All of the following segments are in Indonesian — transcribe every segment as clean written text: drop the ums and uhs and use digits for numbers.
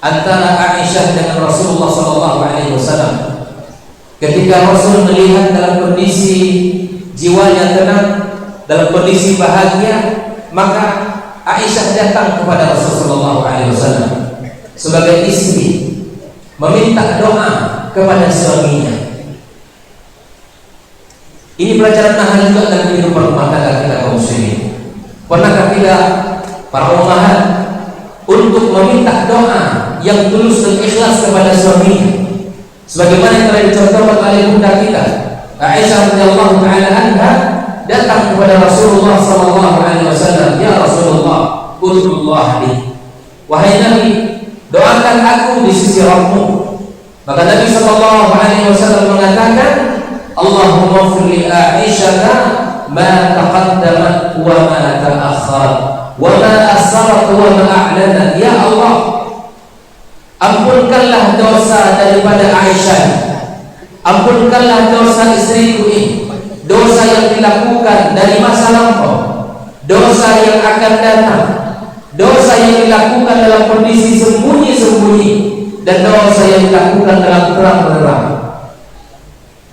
antara Aisyah dengan Rasulullah SAW. Ketika Rasul melihat dalam kondisi jiwanya tenang, dalam kondisi bahagia, maka Aisyah datang kepada Rasulullah SAW sebagai istri, meminta doa kepada suaminya. Ini pelajaran mahal juga dalam kehidupan rumah tangga kita kaum muslimin. Pernahkah tidak para ummahat untuk meminta doa yang tulus dan ikhlas kepada suaminya, sebagaimana yang telah dicontohkan oleh bunda kita Aisyah radhiyallahu taala anha datang kepada Rasulullah sallallahu alaihi wasallam, "Ya Rasulullah, ud'ullah li." Wahai Nabi, doakan aku di sisi Rabbmu. Maka Nabi sallallahu alaihi wasallam mengatakan, "Allahumma ighfir li Aisyah ma taqaddamat wa ma ta'akhkharat wa ma asrarat wa ma a'lanat." Ya Allah, ampunkanlah dosa daripada Aisyah, ampunkanlah dosa istriku ini, dosa yang dilakukan dari masa lampau, dosa yang akan datang, dosa yang dilakukan dalam kondisi sembunyi-sembunyi, dan dosa yang dilakukan dalam terang-terang.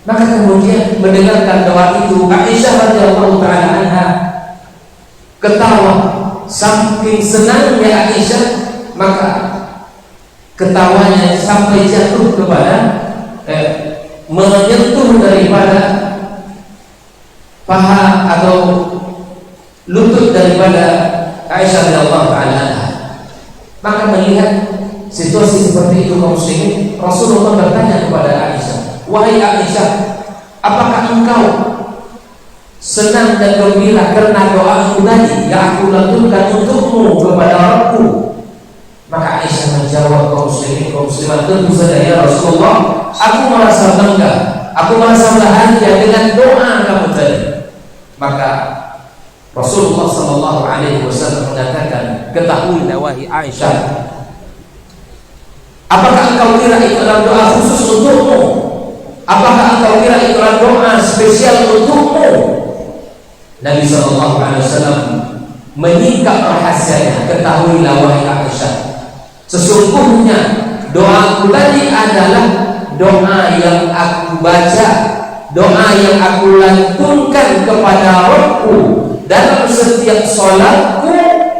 Maka kemudian mendengarkan doa itu, Aisyah radhiyallahu taala anha ketawa. Saking senangnya Aisyah, maka ketawanya sampai jatuh kepada menyentuh daripada paha atau lutut daripada Aisyah radhiyallahu taala anha. Maka melihat situasi seperti itu kaum muslimin, Rasulullah bertanya kepada Aisyah, "Wahai Aisyah, apakah engkau senang dan gembira karena doaku tadi yang aku lantunkan untukmu kepada Rabbku?" Maka Aisyah menjawab, "Kaum muslimin, kaum muslimat, tentu saja ya Rasulullah, aku merasa bangga, aku merasa bahagia dengan doa kamu tadi." Maka Rasulullah sallallahu alaihi wasallam mengatakan, "Ketahuilah wahai Aisyah, apakah engkau kira itu adalah doa khusus untukmu? Apakah engkau kira itu adalah doa spesial untukmu?" Nabi sallallahu alaihi wasallam menyingkap rahasianya, "Ketahuilah wahai Aisyah, sesungguhnya doaku tadi adalah doa yang aku baca, doa yang aku lantunkan kepada Rabbku dalam setiap sholatku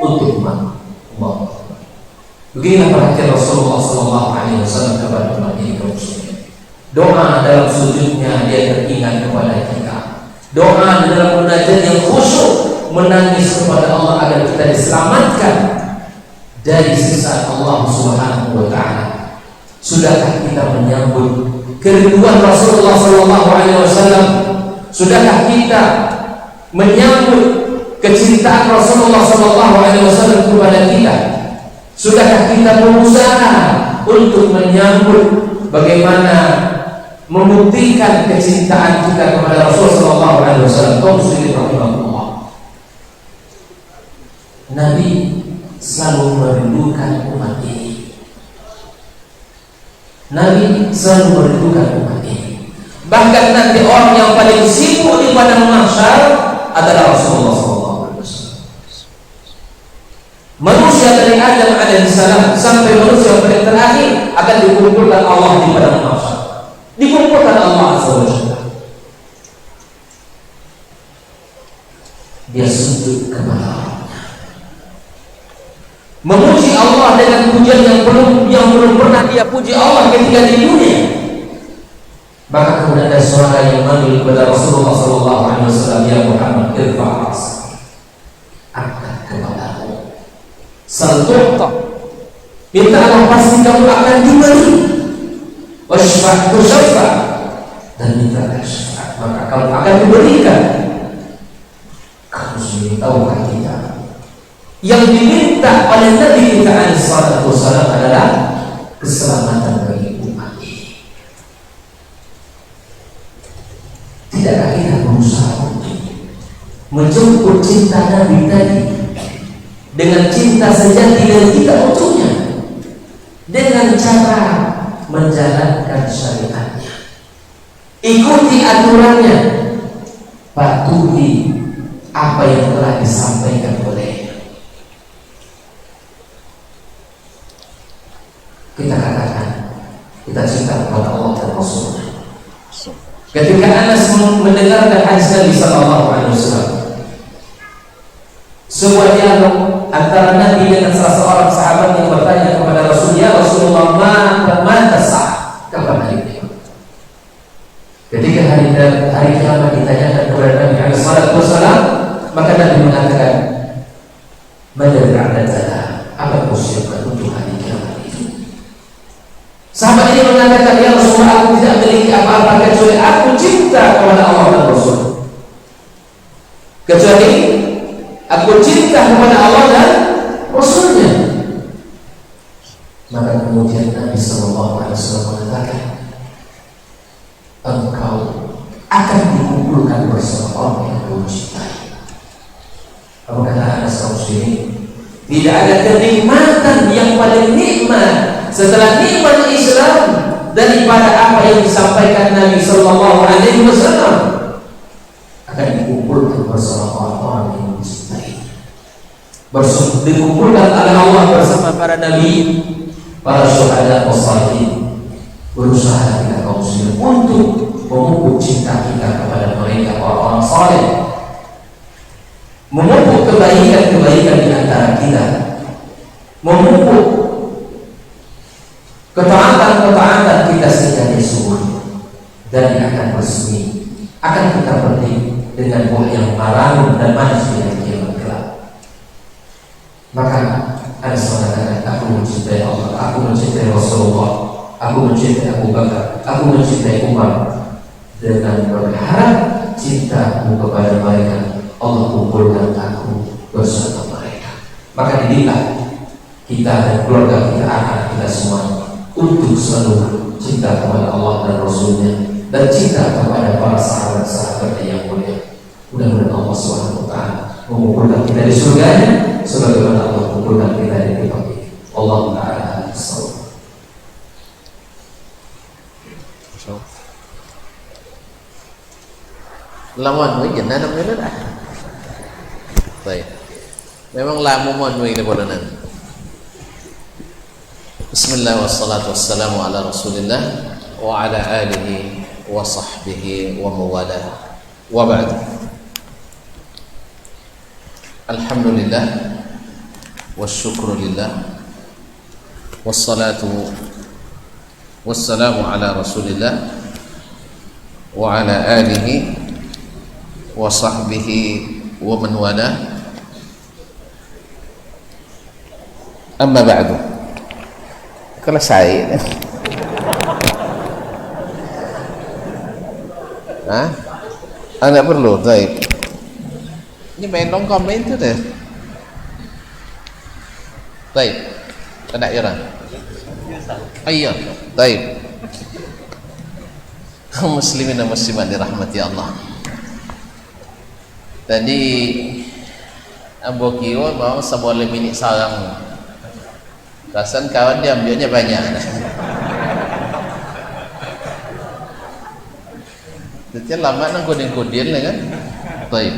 untukmu." Beginilah perhatian Rasulullah SAW kepada umat ini kaum muslimin. Doa dalam sujudnya dia teringat kepada kita. Doa dalam munajat yang khusyuk, menangis kepada Allah agar kita diselamatkan dari siksa Allah Subhanahu wa taala. Sudahkah kita menyambut kerinduan Rasulullah SAW? Sudahkah kita menyambut kecintaan Rasulullah SAW kepada kita? Sudahkah kita berusaha untuk menyambut bagaimana membuktikan kecintaan kita kepada Rasulullah SAW? Kaum muslimin rahimahullah, Nabi selalu merindukan umat ini. Nabi selalu merindukan umat ini. Bahkan nanti orang yang paling sibuk di padang mahsyar adalah Rasulullah SAW. Manusia dari Adam alaihissalam sampai manusia yang paling terakhir akan dikumpulkan Allah di padang mahsyar. Dikumpulkan Allah azza wa jalla. Dia sujud kepada Allah, memuji Allah dengan pujian yang belum pernah dia puji Allah ketika di dunia. Maka kemudian ada suara yang manggil kepada Rasulullah SAW, "Ya Muhammad, irfa' ra'sak, angkat kepadamu, sal tu'ta, mintalah pasti kamu akan diberi, washfa' tushaffa, dan mintalah syafaat maka kamu akan diberikan." Kamu sudah tahu kita yang diminta oleh Nabi kita alaihi salatu wasallam adalah keselamatan bagi umat ini. Tidakkah kita berusaha untuk menjemput cinta Nabi tadi dengan cinta sejati dan tidak utuhnya, dengan cara menjalankan syariatnya, ikuti aturannya, patuhi apa yang telah disampaikan olehnya. cinta kepada Allah dan Rasul. Ketika Anas mendengarkan hadis Nabi sallallahu alaihi wasallam, sebuah dialog antara Nabi dengan salah seorang sahabat yang bertanya kepada Rasul, "Ya Rasulullah, mata sah? Kapan hari kiamat?" Ketika hari kiamat ditanyakan kepada Nabi alaihi wasallam, maka Nabi mengatakan, "Madza ta'lamu? Apa persiapan untuk hari kiamat itu?" Sahabat ini mengatakan, "Ya Rasulullah, aku tidak memiliki apa-apa kecuali aku cinta kepada Allah dan Rasul. Kecuali aku cinta kepada Allah dan Rasulnya." Maka kemudian Nabi sallallahu alaihi wasallam mengatakan, "Engkau akan dikumpulkan bersama orang yang kau cintai." Apa kata Anas al-Muslimin? Tidak ada kenikmatan yang paling nikmat setelah nikmat Islam daripada apa yang disampaikan Nabi sallallahu alaihi wasallam, akan dikumpulkan bersama orang-orang yang mencintai, dikumpulkan oleh Allah bersama para nabi, para syuhada, wassalihin. Berusaha kita kaum muslimin untuk memupuk cinta kita kepada mereka, orang-orang saleh, memupuk kebaikan-kebaikan di antara kita, memupuk ketaatan-ketaatan kita sehingga dia subur dan dia akan bersemi, akan kita petik dengan buah yang malang dan manis di hari kiamat kelak. Maka Anas mengatakan, "Aku mencintai Allah, aku mencintai Rasulullah, aku mencintai Abu Bakar, aku mencintai Umar, dengan berharap cintaku kepada mereka Allah kumpulkan aku bersama mereka." Maka didiklah kita dan keluarga kita, anak kita semua, untuk selalu cinta kepada Allah dan Rasulnya, dan cinta kepada para sahabat-sahabat yang mulia. Mudah-mudahan Allah SWT mengumpulkan kita di surganya sebagaimana Allah mengumpulkan kita di tempat ini. Allahu ta'ala bissawab. Lawan we jangan namanya dah. Baik. Memang lamu mon we bolan. Bismillah wassalatu wassalamu ala Rasulillah wa ala alihi wa sahbihi wa mawalah. Wa ba'd. Alhamdulillah wassyukru lillah wassalatu wassalamu ala Rasulillah wa ala alihi wa sahbihi wa man wala. Amma ba'du. Kalau saya Anda perlu, baik. Ini main long komen itu deh. Baik. Ada orang. Iya, baik. Kaum muslimin dan muslimat dirahmati Allah. Tadi Abu Kiwa mau seboleh minik sarang. Rasan kawan dia ambilnya banyak. Jadi lama nang kodin-kodin lah kan. Baik.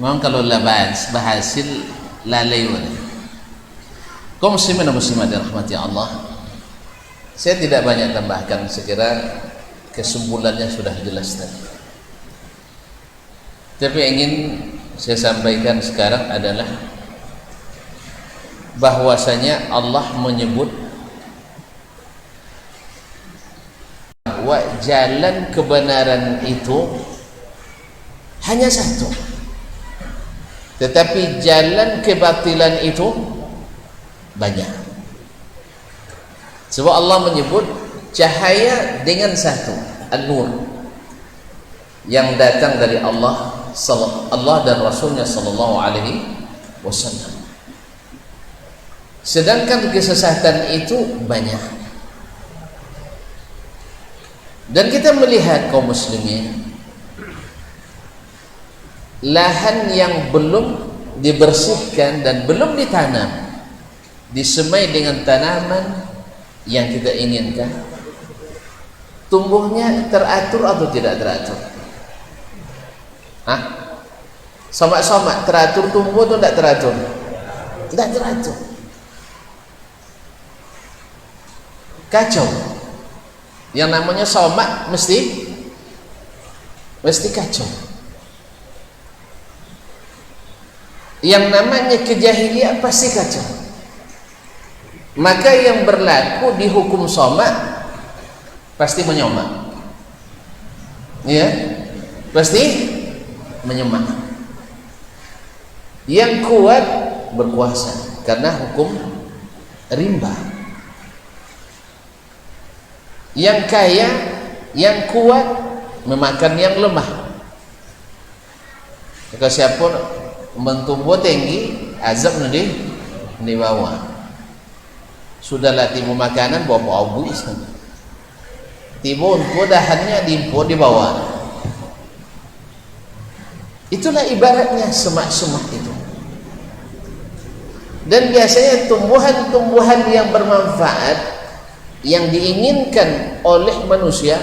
Memang kalau labas berhasil lalai wana. Kaum muslimin dan muslimat dirahmati Allah. Saya tidak banyak tambahkan, sekira kesimpulannya sudah jelas tadi. Tapi yang ingin saya sampaikan sekarang adalah bahwasanya Allah menyebut bahwa jalan kebenaran itu hanya satu, tetapi jalan kebatilan itu banyak. Sebab Allah menyebut cahaya dengan satu, an-nur, yang datang dari Allah dan Rasulnya sallallahu alaihi wasallam. Sedangkan kesesatan itu banyak. Dan kita melihat kaum muslimin, lahan yang belum dibersihkan dan belum ditanam, disemai dengan tanaman yang kita inginkan, tumbuhnya teratur atau tidak teratur? Somak-somak teratur tumbuh atau tidak teratur? Tidak teratur. kacau. Yang namanya somak mesti kacau. Yang namanya kejahilian pasti kacau. Maka yang berlaku di hukum somak pasti menyomak, ya, pasti menyomak. Yang kuat berkuasa karena hukum rimba. Yang kaya, yang kuat memakan yang lemah. Jika siapa mentumbuh tinggi, azab nanti di bawah. Sudahlah timu makanan bawa abu islam. Timu untuk dahannya di bawah. Itulah ibaratnya semak-semak itu. Dan biasanya tumbuhan-tumbuhan yang bermanfaat yang diinginkan oleh manusia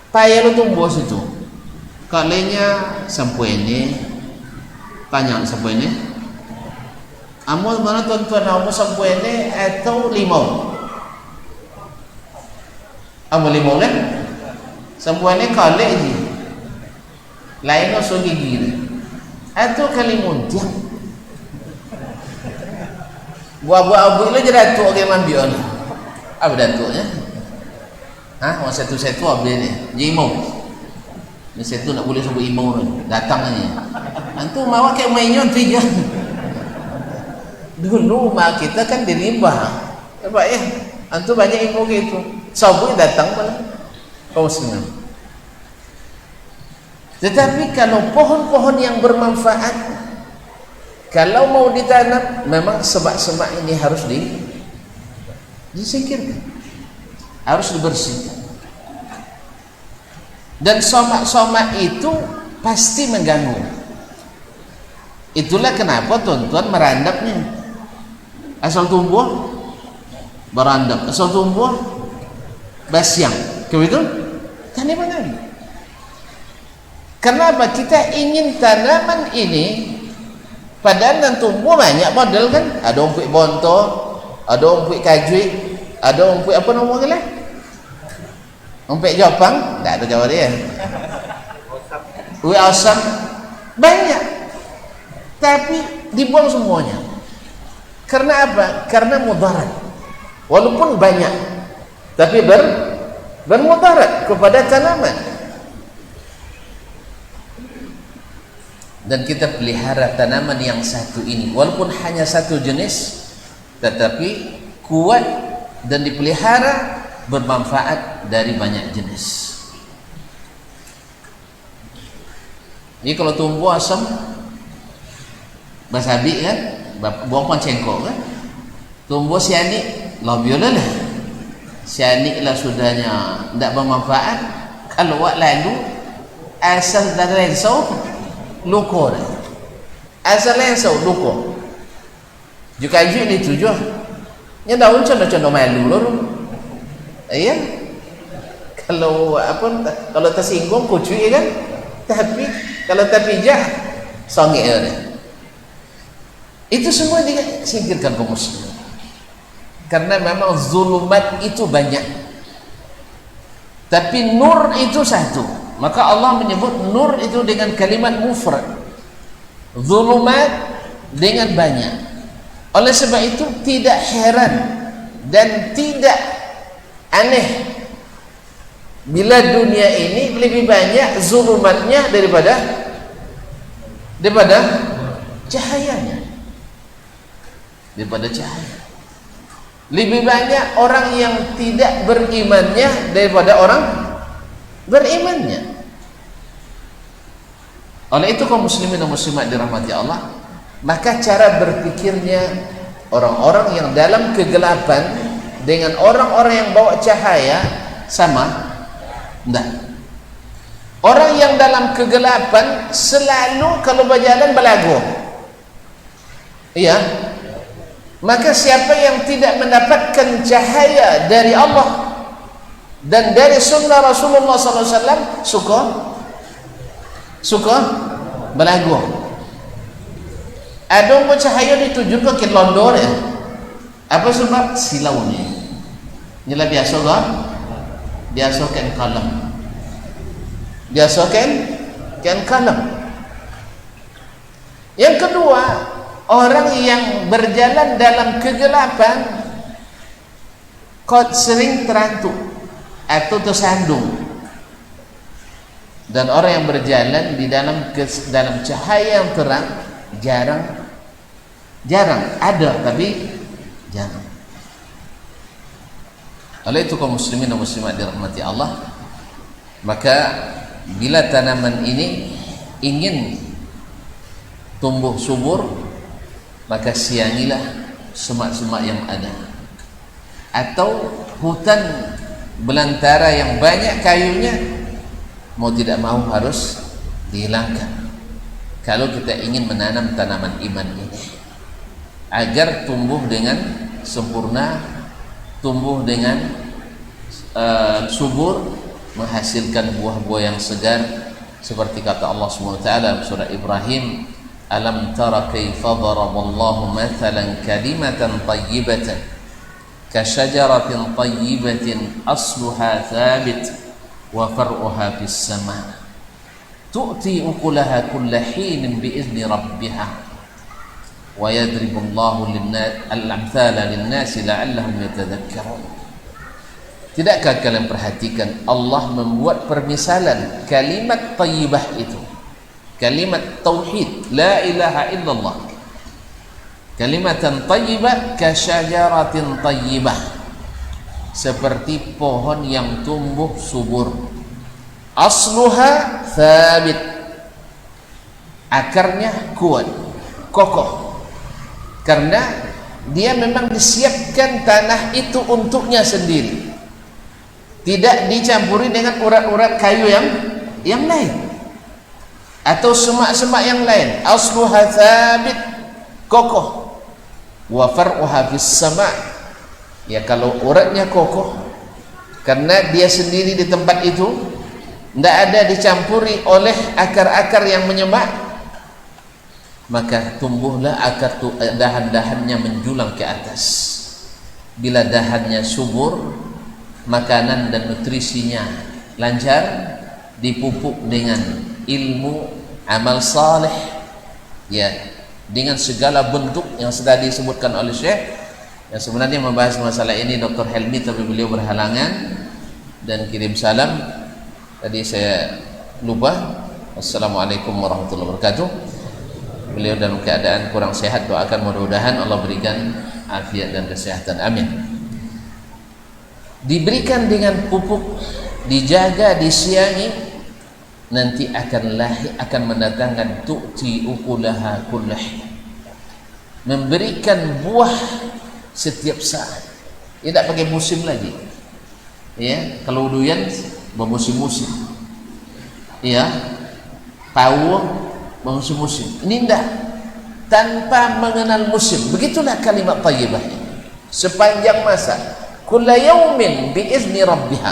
payah lo tumbuh situ. Kalenya sampuene, tanya sampuene. Amal mana tuan-tuan amal sampuene atau limau? Amal limau kan? Sampuene kale je. Lain so gigi. Atau kalimuntiang. Buah-buah abu itu je datuk ke mambion. Apa datuknya? Hah, orang satu-satu apa ni? Jimau. Ni satu nak boleh sebut imau ni. Datang aja. Antu mawa ke mainyon tiga. Dulu mak kita kan di rimba. Apa ya? Antu banyak ilmu gitu. Sabu datang pun kaum muslimin. Tetapi kalau pohon-pohon yang bermanfaat, kalau mau ditanam, memang semak-semak ini harus disingkirkan, harus dibersihkan. Dan somak-somak itu pasti mengganggu. Itulah kenapa tuan-tuan merandapnya. Asal tumbuh berandap, asal tumbuh basyang, begitu? Kan di mana? Kenapa kita ingin tanaman ini padahal yang tumbuh banyak model kan? Ada umpik bonto, ada umpik kajui, ada umpik apa namanya lah? Umpik Jepang, tak ada jawab dia. Umpik asam banyak, tapi dibuang semuanya. Karena apa? Karena mudarat. Walaupun banyak, tapi bermudarat kepada tanaman. Dan kita pelihara tanaman yang satu ini, walaupun hanya satu jenis, tetapi kuat dan dipelihara, bermanfaat dari banyak jenis. Ini kalau tumbuh asam, basabi kan? Buang pancengkok kan, tumbuh sianik labiolah lah, sianik lah sudahnya tidak bermanfaat. Kalau wak lalu asal dari lensau luko dah, asal lensau luko juga juga ni tujuh nya daun contoh-contoh malu lor. Iya, kalau apa, kalau tersinggung kucui kan, tapi kalau terpijak songik dia. Itu semua disingkirkan kaum muslimin. Karena memang zulumat itu banyak, tapi nur itu satu. Maka Allah menyebut nur itu dengan kalimat mufrad, zulumat dengan banyak. Oleh sebab itu tidak heran dan tidak aneh bila dunia ini lebih banyak zulumatnya daripada cahayanya. Daripada cahaya, lebih banyak orang yang tidak berimannya daripada orang berimannya. Oleh itu kaum muslimin dan muslimat dirahmati Allah, maka cara berpikirnya orang-orang yang dalam kegelapan dengan orang-orang yang bawa cahaya sama? Tidak. Orang yang dalam kegelapan selalu kalau berjalan berlagu, iya. Maka siapa yang tidak mendapatkan cahaya dari Allah dan dari sunnah Rasulullah SAW suka berlagu. Ada cahaya ditujukan ke London ya. Apa sebab? Silau ni. Inilah biasa kan? Biasa kan kalam. Biasa kan kalam. Yang kedua, orang yang berjalan dalam kegelapan kod sering terantuk atau tersandung. Dan orang yang berjalan di dalam cahaya yang terang jarang ada, tapi jarang. Oleh itu kaum muslimin dan muslimat dirahmati Allah, maka bila tanaman ini ingin tumbuh subur, maka siangilah semak-semak yang ada, atau hutan belantara yang banyak kayunya, mau tidak mau harus dihilangkan kalau kita ingin menanam tanaman iman ini agar tumbuh dengan sempurna, tumbuh dengan subur, menghasilkan buah-buah yang segar, seperti kata Allah SWT dalam surah Ibrahim, alam tara kaifa daraballahu mathalan kalimatan tayyibatan kasyajaratin tayyibatin asluha thabit wa far'uha fis sama' tu'ti ukulaha kulla hinin bi'izni rabbiha wa yadribullahu al-amthala lin-nasi la'allahum yatadhakkarun. Tidakkah kalian perhatikan Allah membuat permisalan kalimat tayyibah itu, kalimat tauhid la ilaha illallah, kalimatan tayyibah kasyajaratin tayyibah, seperti pohon yang tumbuh subur, asluha thabit, akarnya kuat, kokoh, karena dia memang disiapkan tanah itu untuknya sendiri, tidak dicampuri dengan urat-urat kayu yang lain atau semak-semak yang lain. Asluha thabit, kokoh, wa far'uha fis sama', ya kalau uratnya kokoh karena dia sendiri di tempat itu, tidak ada dicampuri oleh akar-akar yang menyemak, maka tumbuhlah akar, dahan-dahannya menjulang ke atas. Bila dahannya subur, makanan dan nutrisinya lancar, dipupuk dengan ilmu amal saleh, ya, dengan segala bentuk yang sudah disebutkan oleh Syekh. Yang sebenarnya membahas masalah ini Dr. Helmi, tapi beliau berhalangan dan kirim salam. Tadi saya lupa. Assalamualaikum warahmatullahi wabarakatuh. Beliau dalam keadaan kurang sehat, doakan mudah-mudahan Allah berikan afiat dan kesehatan, amin. Diberikan dengan pupuk, dijaga, disiangi, nanti akan lahir, akan mendatangkan tu'ti ukulaha kullah, memberikan buah setiap saat. Tidak pakai musim lagi, ya. Kalau durian bermusim-musim, ya, tahu bermusim-musim. Ini tidak, tanpa mengenal musim. Begitulah kalimat tayyibah ini sepanjang masa. Kulla yaumin biizni rabbiha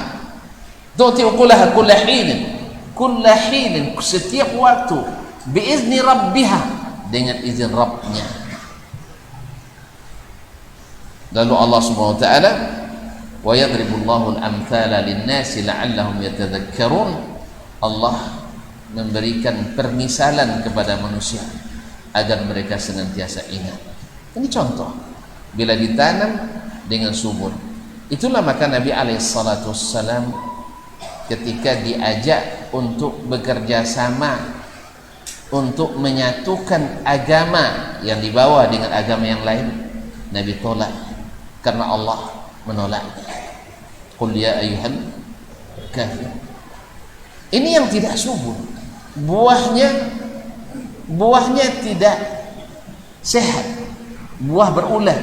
tu'ti ukulaha kulla hinin, setiap waktu, biizni rabbiha, dengan izin Rabbnya. Lalu Allah Subhanahu wa taala, wa yadribullahu al-amthala lin-nasi la'allahum yatadhakkarun, Allah memberikan permisalan kepada manusia agar mereka senantiasa ingat. Ini contoh bila ditanam dengan subur. Itulah maka Nabi SAW ketika diajak untuk bekerja sama untuk menyatukan agama yang dibawa dengan agama yang lain, Nabi tolak karena Allah menolak. Qul ya ayyuhal kafir. Ini yang tidak subur, buahnya tidak sehat, buah berulat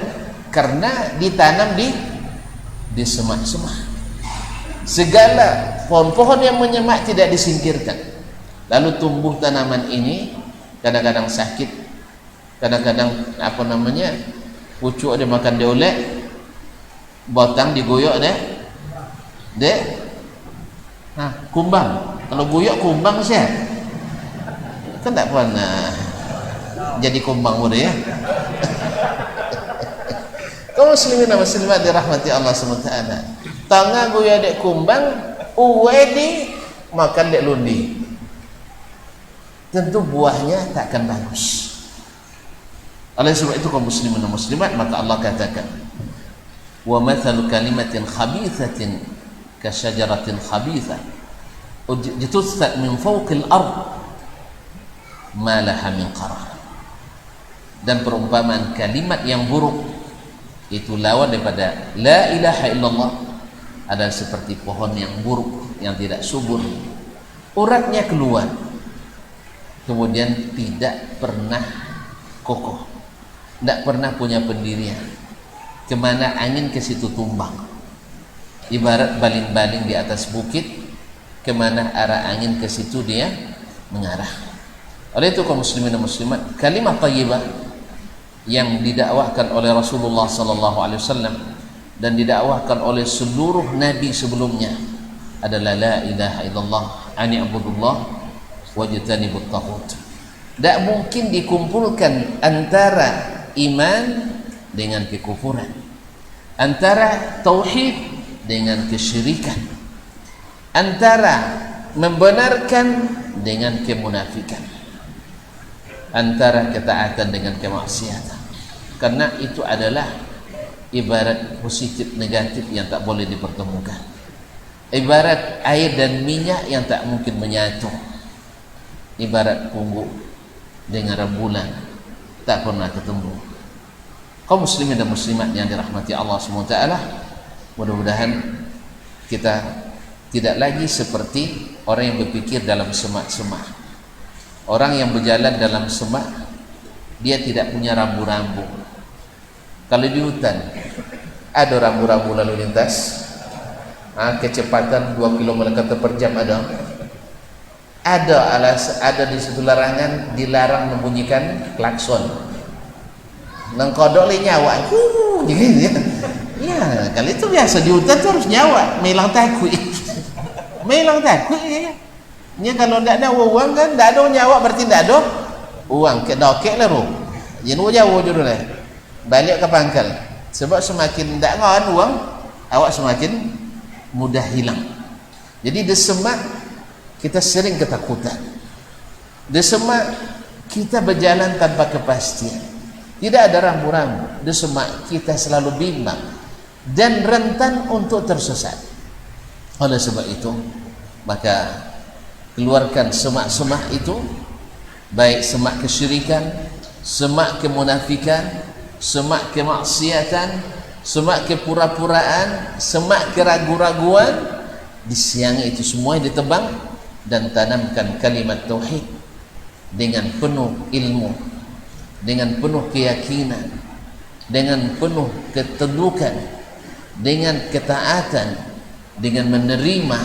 karena ditanam di semak-semak. Segala pohon-pohon yang menyemak tidak disingkirkan, lalu tumbuh tanaman ini kadang-kadang sakit, kadang-kadang pucuk dia makan dia oleh, batang digoyok deh kumbang. Kalau goyok kumbang sehat, kan tak pernah jadi kumbang udah ya. Kaum muslimin dan muslimat dirahmati Allah SWT. Tangan buaya dek kumbang, uwe di makan dek lundi. Tentu buahnya tak akan bagus. Oleh sebab itu kaum muslimin dan muslimat, maka Allah katakan, wa mathalu kalimatin khabithatin ka syajaratin khabithah jatutsat min fawqil ard ma laha min qarar. Dan perumpamaan kalimat yang buruk itu lawan daripada la ilaha illallah adalah seperti pohon yang buruk yang tidak subur, uratnya keluar kemudian tidak pernah kokoh, tidak pernah punya pendirian, kemana angin ke situ tumbang, ibarat baling-baling di atas bukit, kemana arah angin ke situ dia mengarah. Oleh itu kaum muslimin dan muslimat, kalimat thayyibah yang didakwahkan oleh Rasulullah SAW dan didakwahkan oleh seluruh nabi sebelumnya adalah la ilaha illallah ani abudullah wajtanibut taghut. Tak mungkin dikumpulkan antara iman dengan kekufuran, antara tauhid dengan kesyirikan, antara membenarkan dengan kemunafikan, antara ketaatan dengan kemaksiatan. Karena itu adalah ibarat positif negatif yang tak boleh dipertemukan, ibarat air dan minyak yang tak mungkin menyatu, ibarat punggung dengan rembulan tak pernah ketemu. Kaum muslimin dan muslimat yang dirahmati Allah SWT, mudah-mudahan kita tidak lagi seperti orang yang berpikir dalam semak-semak. Orang yang berjalan dalam semak, dia tidak punya rambu-rambu. Kalau di hutan ada rambu-rambu lalu lintas, kecepatan 2 km per jam ada di situ larangan, dilarang membunyikan klakson. Nengkodok le nyawa, gitu ya. Ya, kalau itu biasa di hutan tuh harus nyawa, melang takut. Melang takut ya. Ini kalau tidak ada uang kan, tidak ada nyawa berarti tidak ada uang. Ke dokek lah roh. Jangan jauh dulu lah. Balik ke pangkal. Sebab semakin tidak ngawan uang, awak semakin mudah hilang. Jadi di semak kita sering ketakutan. Di semak kita berjalan tanpa kepastian. Tidak ada rambu-rambu. Di semak kita selalu bimbang dan rentan untuk tersesat. Oleh sebab itu, maka keluarkan semak-semak itu, baik semak kesyirikan, semak kemunafikan, semak kemaksiatan, semak kepura-puraan, semak keragu-raguan, disiangi itu semua ditebang dan tanamkan kalimat tauhid dengan penuh ilmu, dengan penuh keyakinan, dengan penuh ketedukan, dengan ketaatan, dengan menerima,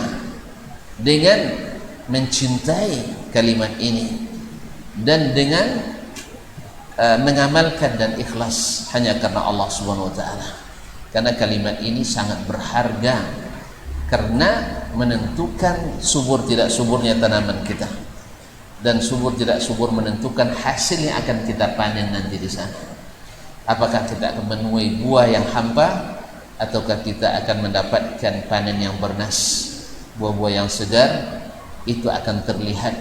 dengan mencintai kalimat ini, dan dengan mengamalkan dan ikhlas hanya karena Allah Subhanahu wa taala. Karena kalimat ini sangat berharga karena menentukan subur tidak suburnya tanaman kita, dan subur tidak subur menentukan hasil yang akan kita panen nanti di sana. Apakah kita akan menuai buah yang hampa ataukah kita akan mendapatkan panen yang bernas, buah-buah yang segar. Itu akan terlihat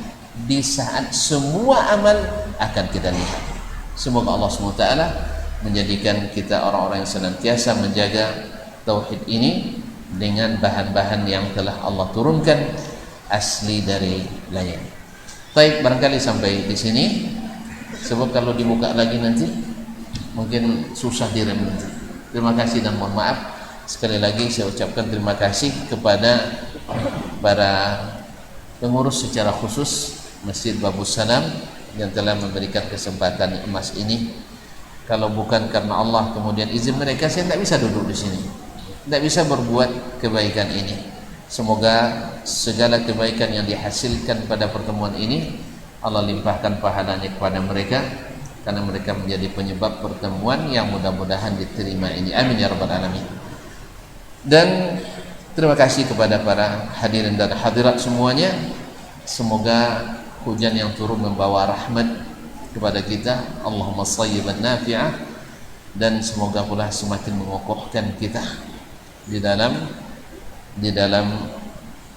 di saat semua amal akan kita lihat. Semoga Allah SWT menjadikan kita orang-orang yang senantiasa menjaga tauhid ini dengan bahan-bahan yang telah Allah turunkan asli dari langit. Baik, barangkali sampai di sini. Sebab kalau dibuka lagi nanti mungkin susah direm nanti. Terima kasih dan mohon maaf. Sekali lagi saya ucapkan terima kasih kepada para pengurus secara khusus Masjid Babus Salam yang telah memberikan kesempatan emas ini. Kalau bukan karena Allah kemudian izin mereka, saya tidak bisa duduk di sini, tidak bisa berbuat kebaikan ini. Semoga segala kebaikan yang dihasilkan pada pertemuan ini Allah limpahkan pahalanya kepada mereka, karena mereka menjadi penyebab pertemuan yang mudah-mudahan diterima ini. Amin ya rabbal alamin. Dan terima kasih kepada para hadirin dan hadirat semuanya. Semoga hujan yang turun membawa rahmat kepada kita. Allahumma shayyiban nafi'ah, dan semoga pula semakin mengokohkan kita di dalam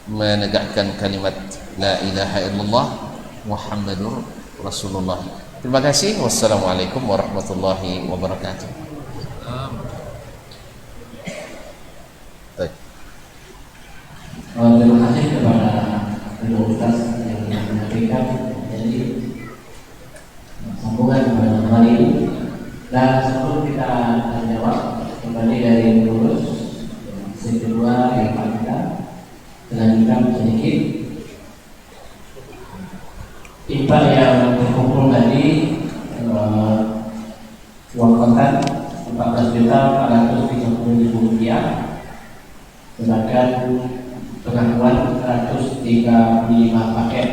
menegakkan kalimat la ilaha illallah Muhammadur Rasulullah. Terima kasih. Wassalamualaikum warahmatullahi wabarakatuh. Terima kasih kepada kedua ustaz yang menyampaikan. Jadi sambungan kepada kali ini. Dan sebelum kita jawab kembali dari pengurus yang kedua yang kita selanjutkan sedikit infak yang terkumpul tadi uang kontan 14.430.000 rupiah, sedangkan pengakuan 135 paket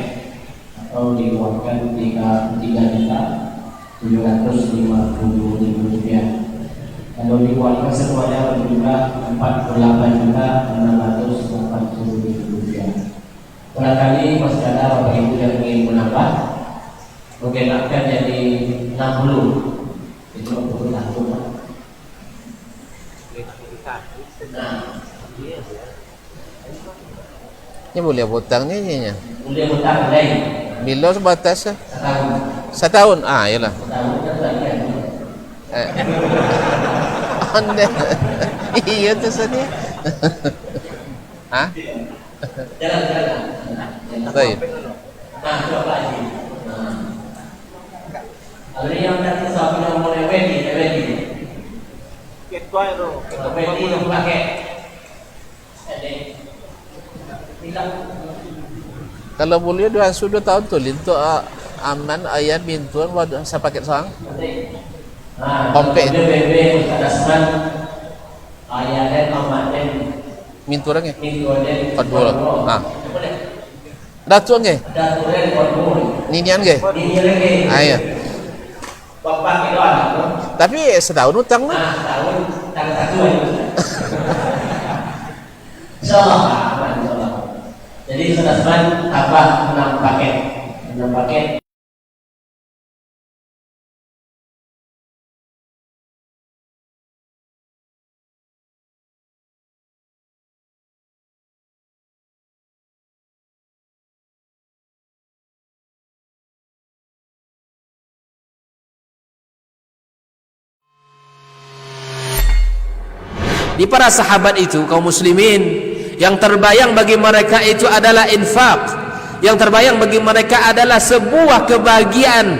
atau diuangkan 3.750.000 rupiah. Kalau dikuatkan semuanya berjumlah 48.680.000 rupiah. Barangkali masih ada Bapak Ibu yang ingin menambah, mungkin akan jadi 60. Itu untuk tahun. Ini boleh hutang ni. Boleh hutang lain. Bila sebatas? Setahun. Setahun. Yalah. Setahun kan lagi. Anda. Iya tu saja. Jalan. Baik. Coba lagi. Kalau yang tadi saya bilang mau ready. Ketua itu. Ready yang pakai. Kalau boleh 2 tahun tu untuk aman ayat bintuan wadah saya pakai sang. Kompet. BB Ustaz ayat amaten Mintu orang ke? mingguan Kodbol. Datu ke? daturan kodbol. Ninian ke? Ini lagi. Iya. Bapak itu anak. Tapi setahun hutang lah. Tahun tanggal 1 itu. Insyaallah aman insyaallah. Jadi Ustaz tambah 6 paket. 6 paket. Di para sahabat itu, kaum muslimin, yang terbayang bagi mereka itu adalah infak, yang terbayang bagi mereka adalah sebuah kebahagiaan,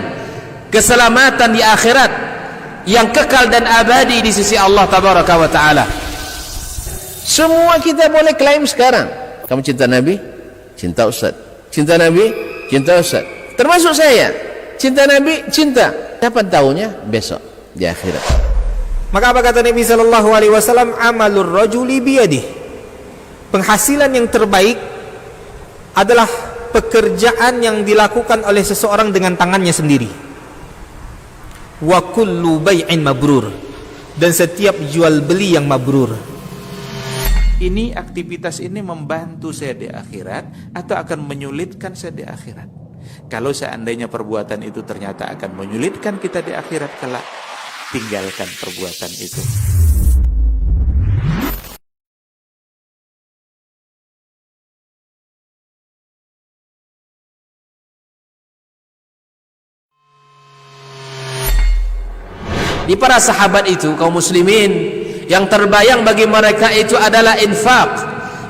keselamatan di akhirat yang kekal dan abadi di sisi Allah tabaraka wa taala. Semua kita boleh klaim sekarang. Kamu cinta Nabi? Cinta Ustaz. Cinta Nabi? Cinta Ustaz. Termasuk saya. Cinta Nabi? Cinta. Kapan tahunya? Besok di akhirat. Maka apa kata Nabi sallallahu alaihi wasallam? Amalur rajuli biyadih. Penghasilan yang terbaik adalah pekerjaan yang dilakukan oleh seseorang dengan tangannya sendiri. Wa kullu bai'in mabrur. Dan setiap jual beli yang mabrur. Ini aktivitas ini membantu saya di akhirat atau akan menyulitkan saya di akhirat. Kalau seandainya perbuatan itu ternyata akan menyulitkan kita di akhirat kelak, tinggalkan perbuatan itu. Di para sahabat itu, kaum muslimin, yang terbayang bagi mereka itu adalah infak,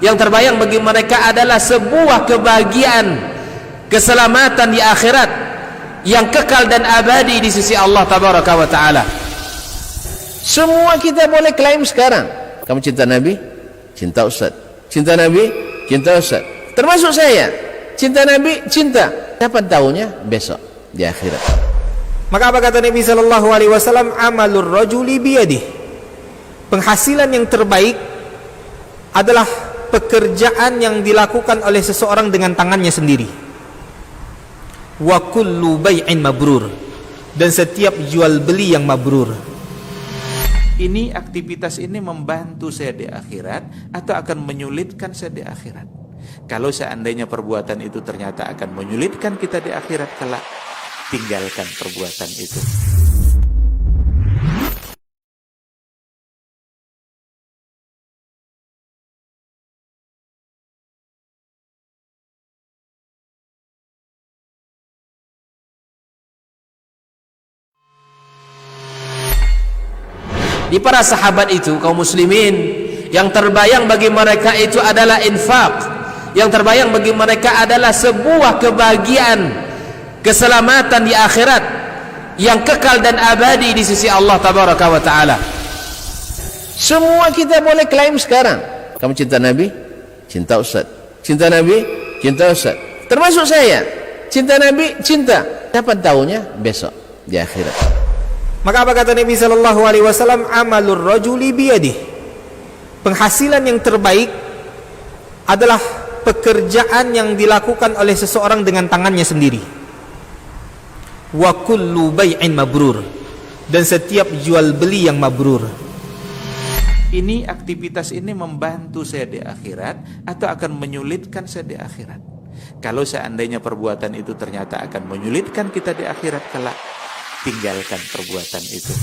yang terbayang bagi mereka adalah sebuah kebahagiaan, keselamatan di akhirat yang kekal dan abadi di sisi Allah tabaraka wa taala. Semua kita boleh klaim sekarang. Kamu cinta Nabi? Cinta Ustaz. Cinta Nabi? Cinta Ustaz. Termasuk saya. Cinta Nabi? Cinta. Kapan tahunya? Besok di akhirat. Maka apa kata Nabi sallallahu alaihi wasallam? Amalur rajuli biyadih. Penghasilan yang terbaik adalah pekerjaan yang dilakukan oleh seseorang dengan tangannya sendiri. Wa kullu bai'in mabrur. Dan setiap jual beli yang mabrur. Ini aktivitas ini membantu saya di akhirat atau akan menyulitkan saya di akhirat. Kalau seandainya perbuatan itu ternyata akan menyulitkan kita di akhirat kelak, tinggalkan perbuatan itu. Di para sahabat itu, kaum muslimin, yang terbayang bagi mereka itu adalah infak. Yang terbayang bagi mereka adalah sebuah kebahagiaan, keselamatan di akhirat yang kekal dan abadi di sisi Allah tabaraka wa taala. Semua kita boleh klaim sekarang. Kamu cinta Nabi? Cinta Ustaz. Cinta Nabi? Cinta Ustaz. Termasuk saya. Cinta Nabi? Cinta. Dapat tahunya besok di akhirat. Maka apa kata Nabi sallallahu alaihi wasallam? Amalur rajuli biyadih. Penghasilan yang terbaik adalah pekerjaan yang dilakukan oleh seseorang dengan tangannya sendiri. Wa kullu bai'in mabrur, dan setiap jual beli yang mabrur. Ini aktivitas ini membantu saya di akhirat atau akan menyulitkan saya di akhirat? Kalau seandainya perbuatan itu ternyata akan menyulitkan kita di akhirat kelak, tinggalkan perbuatan itu.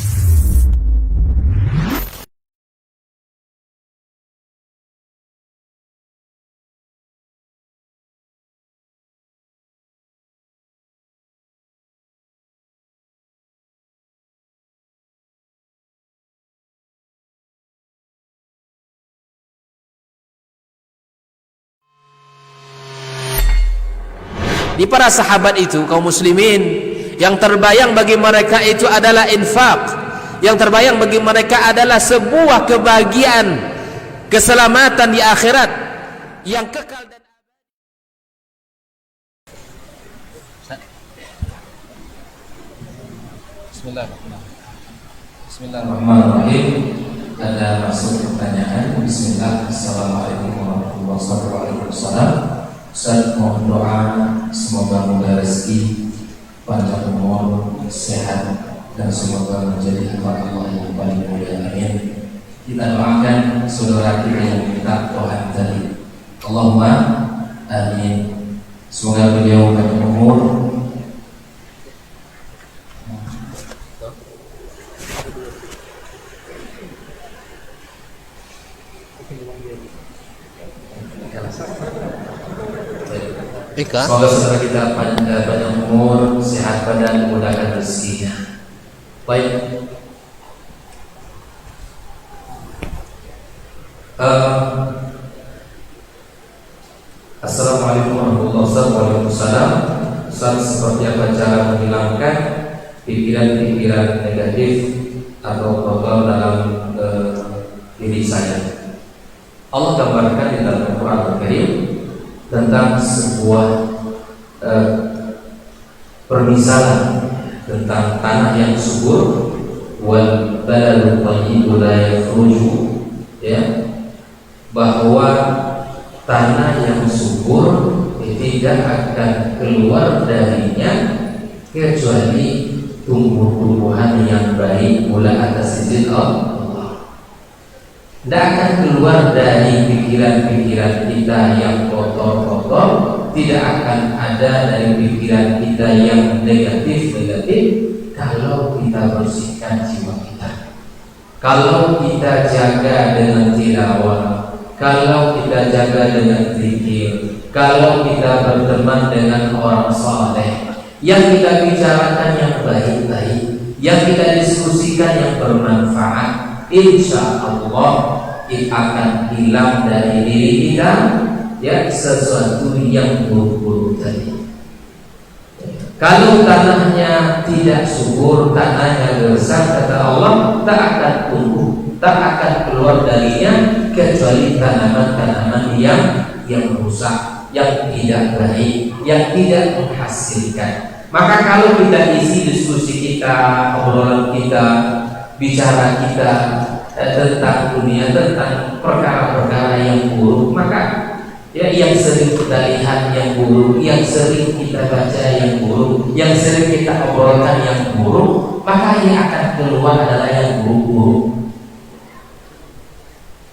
Di para sahabat itu, kaum muslimin, yang terbayang bagi mereka itu adalah infak. Yang terbayang bagi mereka adalah sebuah kebahagiaan, keselamatan di akhirat yang kekal dan Bismillahirrahmanirrahim. Ada masuk pertanyaan. Bismillah. Assalamualaikum warahmatullahi wabarakatuh. Ustaz, mohon doa semoga rezeki, panjang umur, sehat, dan semoga menjadi hamba Allah yang paling mulia. Amin. Kita doakan saudara kita yang minta Tuhan tadi. Allahumma amin. Semoga beliau panjang umur, semoga saudara kita panjang umur, sehat badan, dimudahkan rezekinya. Baik. Assalamualaikum warahmatullahi wabarakatuh. Ustaz, seperti apa cara menghilangkan pikiran-pikiran negatif atau kotor dalam diri saya? Allah gambarkan di dalam Al-Quran Al-Karim tentang sebuah permisalan tentang tanah yang subur, wal baladu thayyibu la yakhruju, ya, bahwa tanah yang subur tidak akan keluar darinya kecuali tumbuh-tumbuhan yang baik mula atas izin Allah. Tidak akan keluar dari pikiran-pikiran kita yang kotor-kotor, tidak akan ada dari pikiran kita yang negatif-negatif kalau kita bersihkan jiwa kita. Kalau kita jaga dengan tilawah, kalau kita jaga dengan zikir, kalau kita berteman dengan orang saleh, yang kita bicarakan yang baik-baik, yang kita diskusikan yang bermanfaat, insya Allah akan hilang dari diri kita, ya, sesuatu yang buruk-buruk tadi. Kalau tanahnya tidak subur, tanahnya gersang, kata Allah, tak akan tumbuh, tak akan keluar darinya kecuali tanaman-tanaman yang rusak, yang tidak baik, yang tidak menghasilkan. Maka kalau kita isi diskusi kita, obrolan kita, bicara kita tentang dunia, tentang perkara-perkara yang buruk, maka ya, yang sering kita lihat yang buruk, yang sering kita baca yang buruk, yang sering kita obrolkan yang buruk, maka yang akan keluar adalah yang buruk-buruk.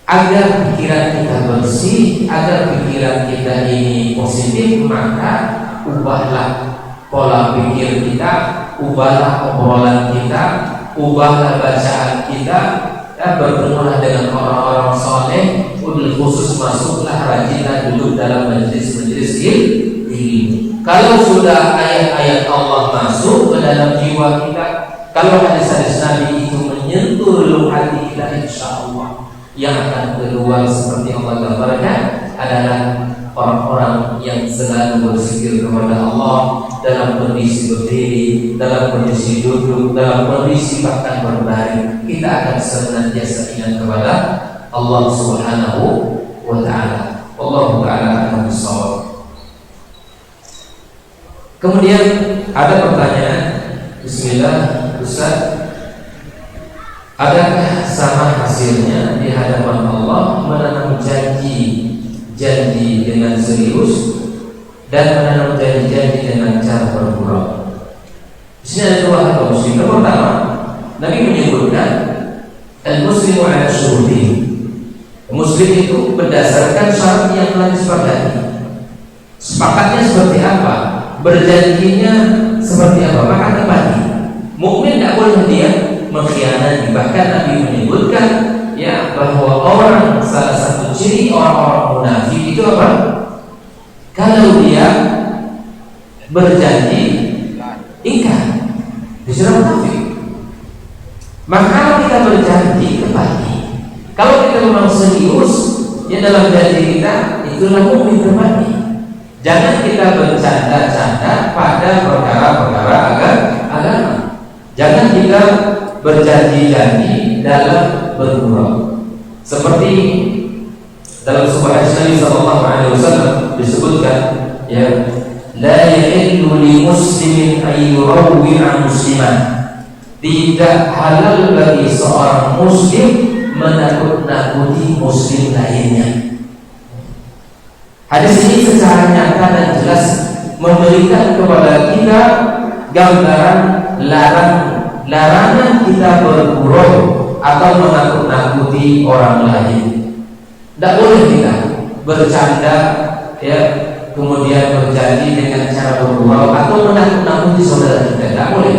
Agar pikiran kita bersih, agar pikiran kita ini positif, maka ubahlah pola pikir kita, ubahlah obrolan kita, ubahlah bacaan kita, ya, bertemulah dengan orang-orang soleh, khusus masuklah, rajinlah duduk dalam majelis-majelis ilmu. Kalau sudah ayat-ayat Allah masuk ke dalam jiwa kita, kalau hadis-hadis Nabi itu menyentuh lubuk hati kita, insya Allah yang akan keluar seperti Allah gambarkan adalah orang-orang yang selalu berzikir kepada Allah dalam kondisi berdiri, dalam kondisi duduk, dalam kondisi bahkan berbaring. Kita akan senantiasa ingat kepada Allah Subhanahu wa Ta'ala. Allahu Ta'ala akan bisawab. Kemudian ada pertanyaan, Bismillah, Ustaz, adakah sama hasilnya di hadapan Allah menanam janji dengan serius dan menanam janji dengan cara bergurau? Di sini ada dua hal muslim. Yang pertama, Nabi menyebutkan al-muslimu ala syuruti. Muslim itu berdasarkan syarat yang telah disepakati. Sepakatnya seperti apa? Berjanjinya seperti apa? Maka tepati. Mukmin tidak boleh dia mengkhianati. Bahkan Nabi menyebutkan ya bahwa orang, salah satu ciri orang-orang munafik itu apa? Kalau dia berjanji ingkar, disuruh munafik. Maka kalau kita berjanji tepati. Kalau kita memang serius ya dalam janji kita, itulah mukmin tepati. Jangan kita bercanda-canda pada perkara-perkara agama. Jangan kita berjanji-janji dalam bergurau. Seperti dalam sebuah hadis Nabi sallallahu alaihi wasallam disebutkan ya, la yahillu li muslimin ay yurawwi'a musliman. Tidak halal bagi seorang muslim menakut-nakuti muslim lainnya. Hadis ini secara nyata dan jelas memberikan kepada kita gambaran larangan kita bergurau atau menakut-nakuti orang lain. Tidak boleh kita bercanda ya, kemudian berjanji dengan cara bergurau atau menakut-nakuti saudara kita. Tidak boleh.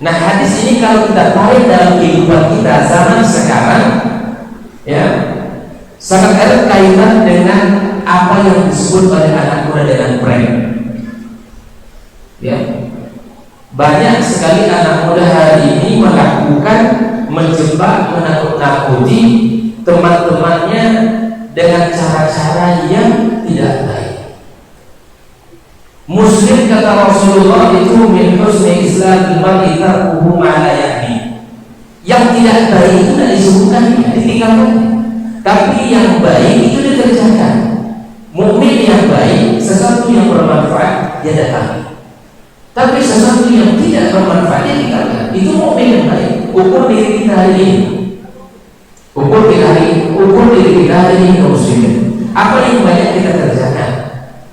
Nah, hadis ini kalau kita tarik dalam kehidupan kita zaman sekarang ya, sangat erat kaitan dengan apa yang disebut oleh anak muda dengan prank. Ya, banyak sekali anak muda hari ini melakukan menjebak, menakut-nakuti teman-temannya dengan cara-cara yang tidak baik. Muslim kata Rasulullah itu min husni islamil mar'i tarkuhu ma la ya'ni. Yang tidak baik itu tidak disebutkan, ditinggalkan. Tapi yang baik itu dikerjakan. Mukmin yang baik, sesuatu yang bermanfaat dia datangi. Tapi sesuatu yang tidak bermanfaat dia tinggalkan. Itu mukmin yang baik. Ukur diri kita hari ini. Ukur diri kita hari ini muslimin. Apa yang banyak kita kerjakan?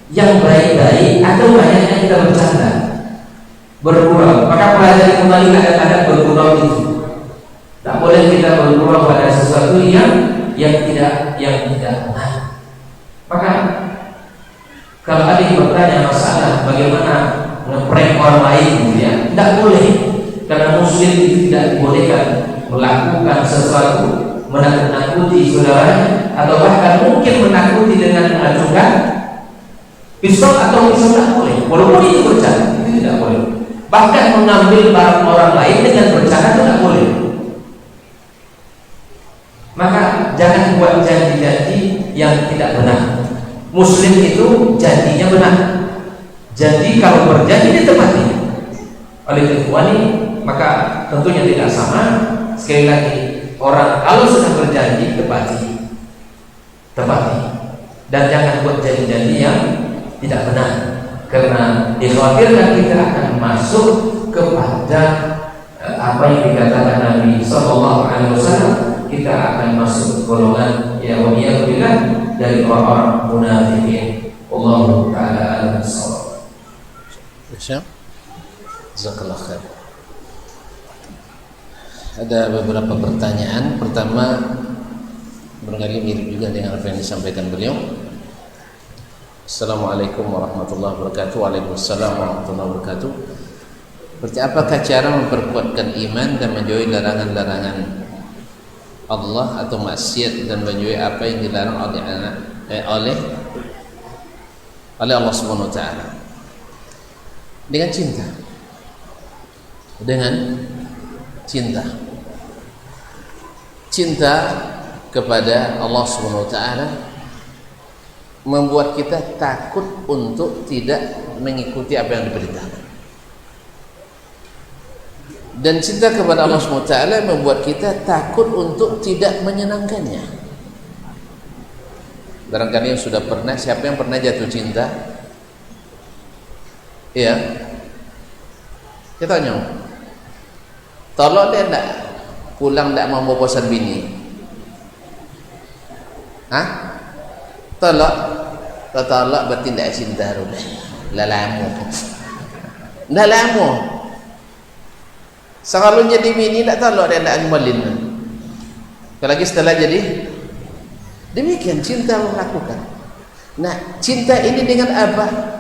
Yang baik-baik atau banyaknya kita bercanda, bergurau? Maka pelajari kembali kadang-kadang bergurau itu. Tak boleh kita bergurau pada sesuatu yang tidak benar. Maka kalau ada yang bertanya masalah bagaimana ngeprank orang lain gitu ya, tidak boleh, karena muslim itu tidak dibolehkan melakukan sesuatu menakut-nakuti saudaranya, atau bahkan mungkin menakuti dengan mengajukan pistol atau pisau. Tidak boleh, walaupun itu bercanda, itu tidak boleh. Bahkan mengambil barang orang lain dengan bercanda itu tidak boleh. Maka jangan buat janji-janji yang tidak benar. Muslim itu janjinya benar. Jadi kalau berjanji ditepati oleh ikhwani, maka tentunya tidak sama. Sekali lagi, orang kalau sudah berjanji tepati, dan jangan buat janji-janji yang tidak benar, karena dikhawatirkan kita akan masuk kepada apa yang dikatakan Nabi Sallallahu Alaihi Wasallam, kita akan masuk golongan ya waliyadzubillah dari orang-orang munafikin. Allahu ta'ala a'lam bissawab. Jazakallah khair. Ada beberapa pertanyaan. Pertama, barangkali mirip juga dengan apa yang disampaikan beliau. Assalamualaikum warahmatullahi wabarakatuh. Waalaikumsalam warahmatullahi wabarakatuh. Seperti apakah cara memperkuatkan iman dan menjauhi larangan-larangan Allah atau maksiat dan menjauhi apa yang dilarang oleh Allah Subhanahu wa taala? Dengan cinta. cinta kepada Allah Subhanahu wa taala membuat kita takut untuk tidak mengikuti apa yang diperintahkan. Dan cinta kepada Allah Subhanahu wa taala membuat kita takut untuk tidak menyenangkannya. Barangkali yang sudah pernah, siapa yang pernah jatuh cinta? Iya. Kita tanya, tolong dia enggak pulang, enggak mau bosan bini? Hah? Tolak berarti enggak cinta udah. Lalamu. Enggak lama. Sekarang jadi bini enggak tolak dia enggak ngemalin. Apalagi setelah jadi, demikian cinta melakukan. Nah, cinta ini dengan apa?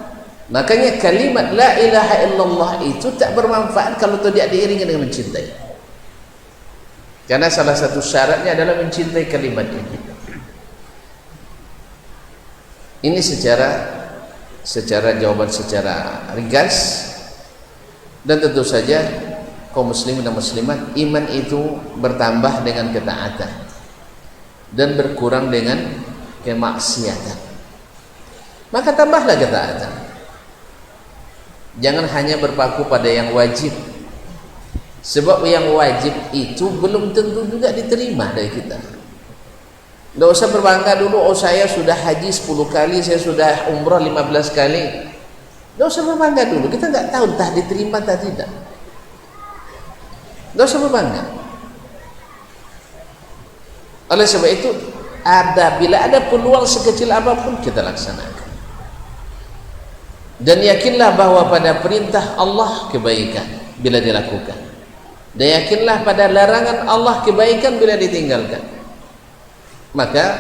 Makanya kalimat la ilaha illallah itu tak bermanfaat kalau tidak diiringi dengan mencintai. Karena salah satu syaratnya adalah mencintai kalimat ini. Ini secara jawaban secara ringkas. Dan tentu saja kaum muslimin dan muslimat, iman itu bertambah dengan ketaatan dan berkurang dengan kemaksiatan. Maka tambahlah ketaatan. Jangan hanya berpaku pada yang wajib, sebab yang wajib itu belum tentu juga diterima dari kita. Tidak usah berbangga dulu, oh saya sudah haji 10 kali, saya sudah umrah 15 kali. Tidak usah berbangga dulu, kita nggak tahu entah diterima atau tidak. Tidak usah berbangga. Oleh sebab itu, bila ada peluang sekecil apapun, kita laksanakan. Dan yakinlah bahwa pada perintah Allah kebaikan bila dilakukan, dan yakinlah pada larangan Allah kebaikan bila ditinggalkan. Maka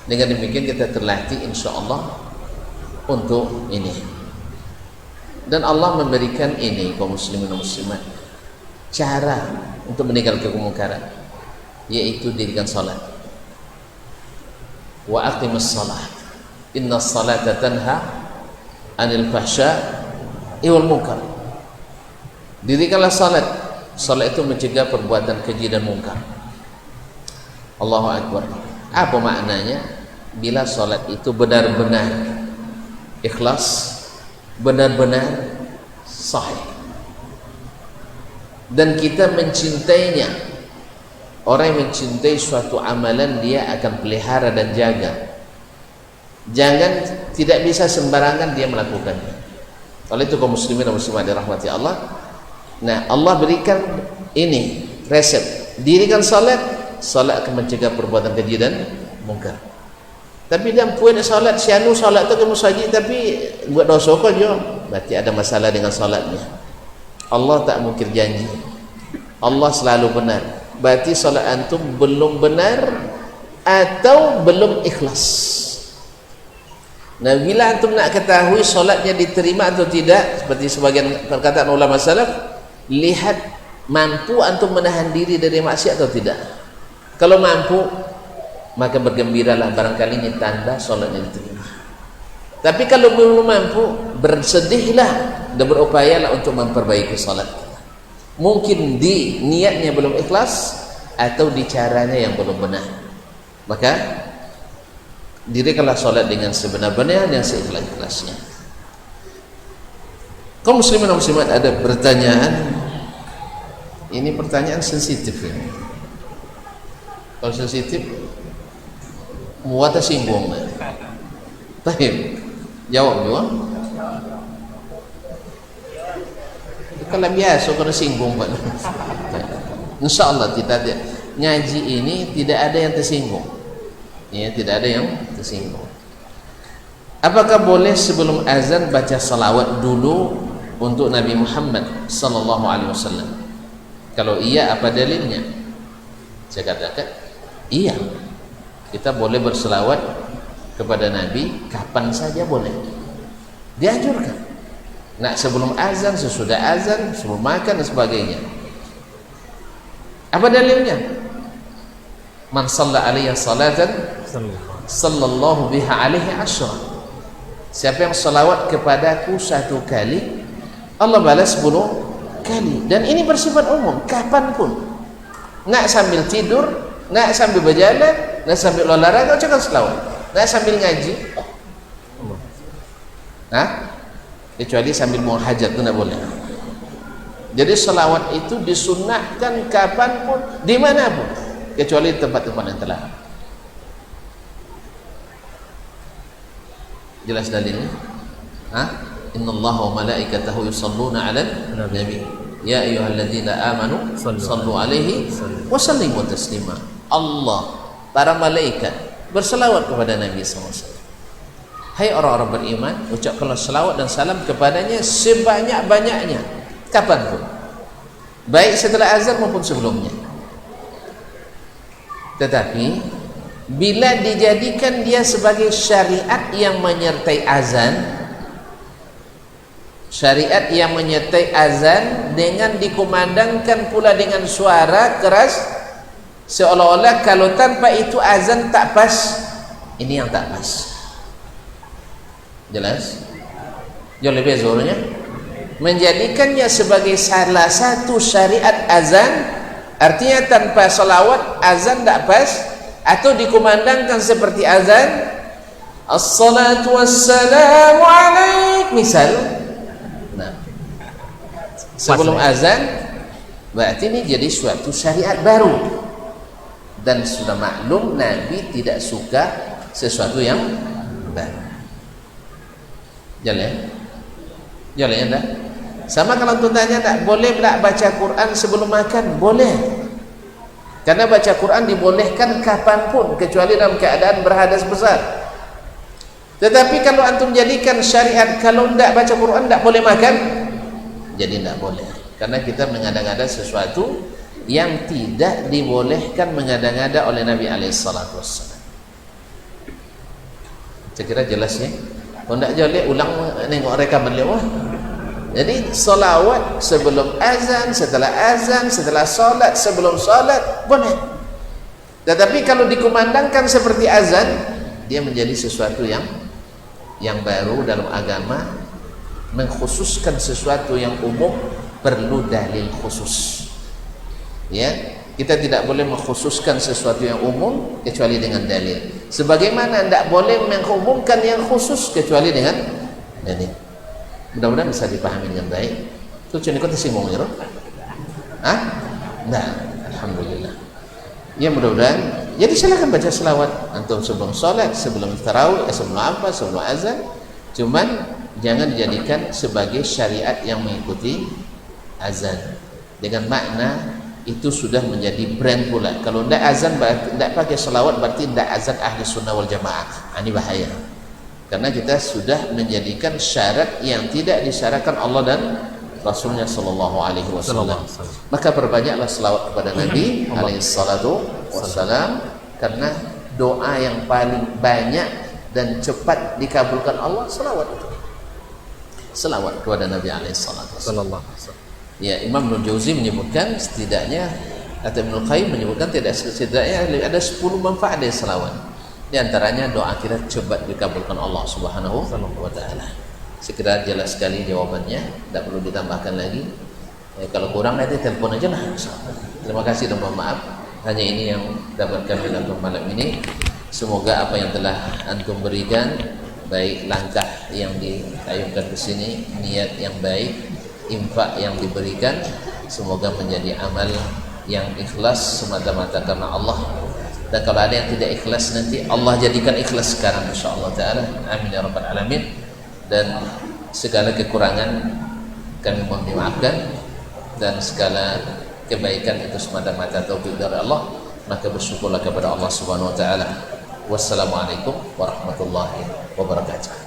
dengan demikian kita terlatih insyaAllah untuk ini. Dan Allah memberikan ini kaum muslimin dan muslimat cara untuk meninggalkan kemungkaran, yaitu dirikan salat. Wa aqimus salat, inna salata tanha anil fahsya'i wal munkar. Dirikanlah salat. Salat itu mencegah perbuatan keji dan munkar. Allahu Akbar. Apa maknanya? Bila salat itu benar-benar ikhlas, benar-benar sahih, dan kita mencintainya. Orang yang mencintai suatu amalan, dia akan pelihara dan jaga. Jangan, tidak bisa sembarangan dia melakukannya. Oleh itu kaum muslimin dan muslimat dirahmati Allah. Nah, Allah berikan ini resep. Dirikan salat, salat akan mencegah perbuatan keji dan mungkar. Tapi dan puan salat, sianu salat tu kamu saji tapi buat dosa kau je, berarti ada masalah dengan salatnya. Allah tak mungkir janji. Allah selalu benar. Berarti salat antum belum benar atau belum ikhlas. Nah, bila antum nak ketahui solatnya diterima atau tidak, seperti sebagian perkataan ulama salaf, lihat mampu antum menahan diri dari maksiat atau tidak. Kalau mampu, maka bergembiralah, barangkali ini tanda solatnya diterima. Tapi kalau belum mampu, bersedihlah dan berupayalah untuk memperbaiki solat. Mungkin di niatnya belum ikhlas atau di caranya yang belum benar. Maka dirikanlah solat dengan sebenar-benar dan seikhlas-ikhlasnya. Kaum muslimin dan muslimat, ada pertanyaan. Ini pertanyaan sensitif ini. Kalau sensitif, muat tersinggung. Baik, jawab juga. Kalau biasa kena singgung Pak. InsyaAllah kita ngaji ini tidak ada yang tersinggung. Ya, tidak ada yang tersinggung. Apakah boleh sebelum azan baca salawat dulu untuk Nabi Muhammad sallallahu alaihi wasallam? Kalau iya, apa dalilnya? Saya katakan iya. Kita boleh berselawat kepada Nabi kapan saja boleh. Dianjurkan. Nah, sebelum azan, sesudah azan, sebelum makan dan sebagainya. Apa dalilnya? Man shalla alaihi salatan sallallahu biha alaihi asyra. Siapa yang salawat kepadaku 1 kali, Allah balas 10 kali. Dan ini bersifat umum, kapanpun. Nak sambil tidur, nak sambil berjalan, nak sambil olahraga ucapkan selawat, nak sambil ngaji. Kecuali sambil mau hajat tu nak boleh. Jadi selawat itu disunnahkan kapanpun, dimanapun, kecuali tempat-tempat yang terlarang. Jelas dalilnya? Innallaha wa malaikatahu yusalluna 'alan nabi. Ya ayyuhalladzina amanu sallu 'alaihi wa sallimu taslima. Allah, para malaikat berselawat kepada Nabi SAW. Hai orang-orang beriman, ucapkanlah selawat dan salam kepadanya sebanyak-banyaknya, kapanpun, baik setelah azan maupun sebelumnya. Tetapi bila dijadikan dia sebagai syariat yang menyertai azan, syariat yang menyertai azan dengan dikumandangkan pula dengan suara keras, seolah-olah kalau tanpa itu azan tak pas, ini yang tak pas. Jelas? Jauh lebih zornya menjadikannya sebagai salah satu syariat azan, artinya tanpa salawat azan tak pas, atau dikumandangkan seperti azan, as-salatu wassalamu alaik misal. Sebelum azan, berarti ini jadi suatu syariat baru, dan sudah maklum Nabi tidak suka sesuatu yang baru. Jalan ya dah. Sama kalau tuntanya tak boleh tak baca Quran sebelum makan, boleh, karena baca Quran dibolehkan kapanpun kecuali dalam keadaan berhadas besar. Tetapi kalau antum jadikan syariat kalau tidak baca Quran tak boleh makan, jadi tidak boleh, karena kita mengada-ngada sesuatu yang tidak dibolehkan mengada-ngada oleh Nabi alaihissalatu wassalam. Saya kira jelas ya. Kalau tidak jelas ulang nengok rekaman lewat. Jadi salawat sebelum azan, setelah solat, sebelum solat boleh. Tetapi kalau dikumandangkan seperti azan, dia menjadi sesuatu yang baru dalam agama. Mengkhususkan sesuatu yang umum perlu dalil khusus. Ya, kita tidak boleh mengkhususkan sesuatu yang umum kecuali dengan dalil. Sebagaimana tidak boleh mengumumkan yang khusus kecuali dengan dalil. Mudah-mudahan bisa dipahami dengan baik. Itu cuma kau tersinggung ya, Nah, alhamdulillah. Ya mudah-mudahan. Jadi silakan baca selawat antum sebelum sholat, sebelum tarawih, sebelum azan. Cuman jangan dijadikan sebagai syariat yang mengikuti azan. Dengan makna itu sudah menjadi brand pula. Kalau tidak azan, tidak pakai selawat, berarti tidak azan ahli sunnah wal jamaah. Ini bahaya. Karena kita sudah menjadikan syarat yang tidak disyaratkan Allah dan Rasulnya sallallahu alaihi wasallam. Maka perbanyaklah selawat kepada Nabi alaihi salatu wassalam, karena doa yang paling banyak dan cepat dikabulkan Allah selawat itu. Selawat kepada Nabi alaihi salatu wassalam. Ya, Imam Ibnu Jauzi menyebutkan setidaknya, atau Ibnu Qayyim menyebutkan setidaknya ada 10 manfaat dari selawat. Di antaranya doa kita cepat dikabulkan Allah Subhanahu wa taala. Sekira jelas sekali jawabannya, tidak perlu ditambahkan lagi. Kalau kurang nanti telepon aja lah. Terima kasih dan mohon maaf. Hanya ini yang dapat kami lakukan malam ini. Semoga apa yang telah antum berikan, baik langkah yang ditayungkan ke sini, niat yang baik, infak yang diberikan, semoga menjadi amal yang ikhlas semata-mata karena Allah. Dan kalau ada yang tidak ikhlas, nanti Allah jadikan ikhlas sekarang insyaallah taala. Amin ya rabbal alamin. Dan segala kekurangan kami mohon dimaafkan, dan segala kebaikan itu semata-mata taufik dari Allah. Maka bersyukurlah kepada Allah Subhanahu wa taala. Wassalamualaikum warahmatullahi wabarakatuh.